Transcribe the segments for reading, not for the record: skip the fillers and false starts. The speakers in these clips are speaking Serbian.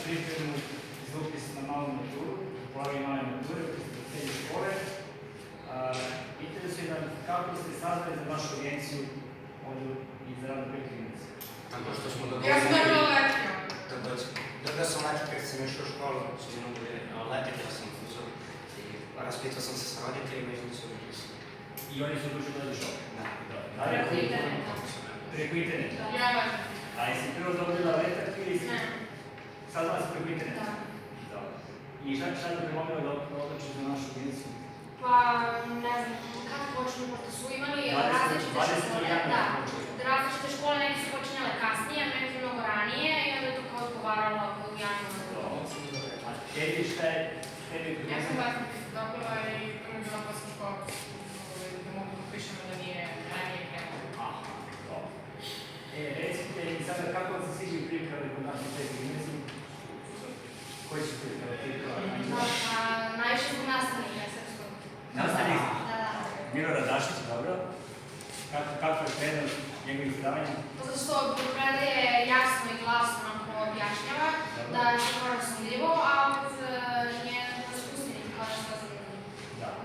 pripremu za upis na malu maturu, polaganje male mature, upis za srednje škole. Interesuje nam kako ste saznali za vašu agenciju i za radnu pripremnicu? Tako što smo Ja sam dobila letnju. Dobio sam letnju kad sam išao u školu, su mi nudili letnju, ja sam uzeo i raspitao sam se sa roditeljima i nisu upisali. I oni su odlučili da dođeš ovdje? Da. Preko interneta. Preko interneta? Ja važem. A jesi prvo dobila letak ili si? Ne. Saznala si preko interneta? Da. Dobro. I šta te premogila da odlučiš za našu agenciju? Pa, ne znam, kako počnu, pošto su imali različite škole, da, različite škole, neke su počinjale kasnije, neke mnogo ranije i onda je to kao odgovaralo u januaru. A tebi šta je? Ja sam vlastno dobila i ponudila poslu školu da mogu da pišemo da nije ranije krenuo. Aha, dobro. Recite mi sada kako vam se sviđaju priprave kod nas u tebi gimnaziji? Koji su priprave? Najviše zbog nastavnika srpskog. Nastavnik? Da. Miro Radašić, dobro. Kako je prednost njegovih predavanja? Zato što predaje jasno i glasno nam objašnjava, da je to razumljivo, a opet nije raspustiti kao što sam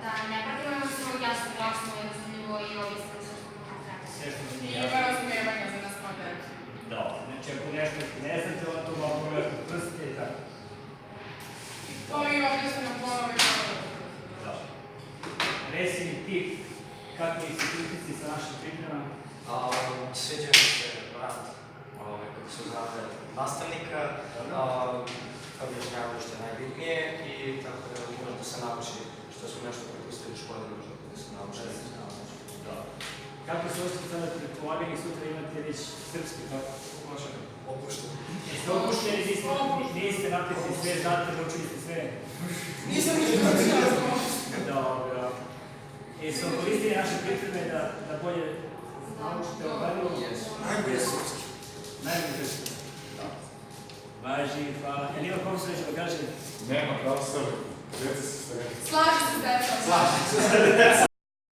da ne pratimo, nego samo jasno, glasno i razumljivo i objasno sve što nam treba. Sve što I mi je ima jasno. razumijevanja za nas kao decu. Dobro, znači ako nešto ne znate, onda to malo pogledate prste i tako. To i objasno ponovo i ponovo. Dobro. Reci mi ti, kakvi su kritici sa našim pripremama? Sviđa mi se rad, kako se zove, nastavnika, objašnjavaju što je najbitnije i tako da može da se nauči što smo nešto propustili u školi, može da se nauči. Dobro. Kako se osjećate sada pri polaganju sutra imate već srpski, kako? Opušteno. Jeste opušteni, niste napisali sve, znate, naučili ste sve? Nisam ništa naučila. Dobro. Jesu vam koristili naše pripreme da bolje naučite ovadilo? Najbolje srpski. Najbolje srpski. Važi, hvala. Jel ima kom se nešto da kaže? Nema, pravo sve. Djeca se sve. Slažem se s decom. Slažem se.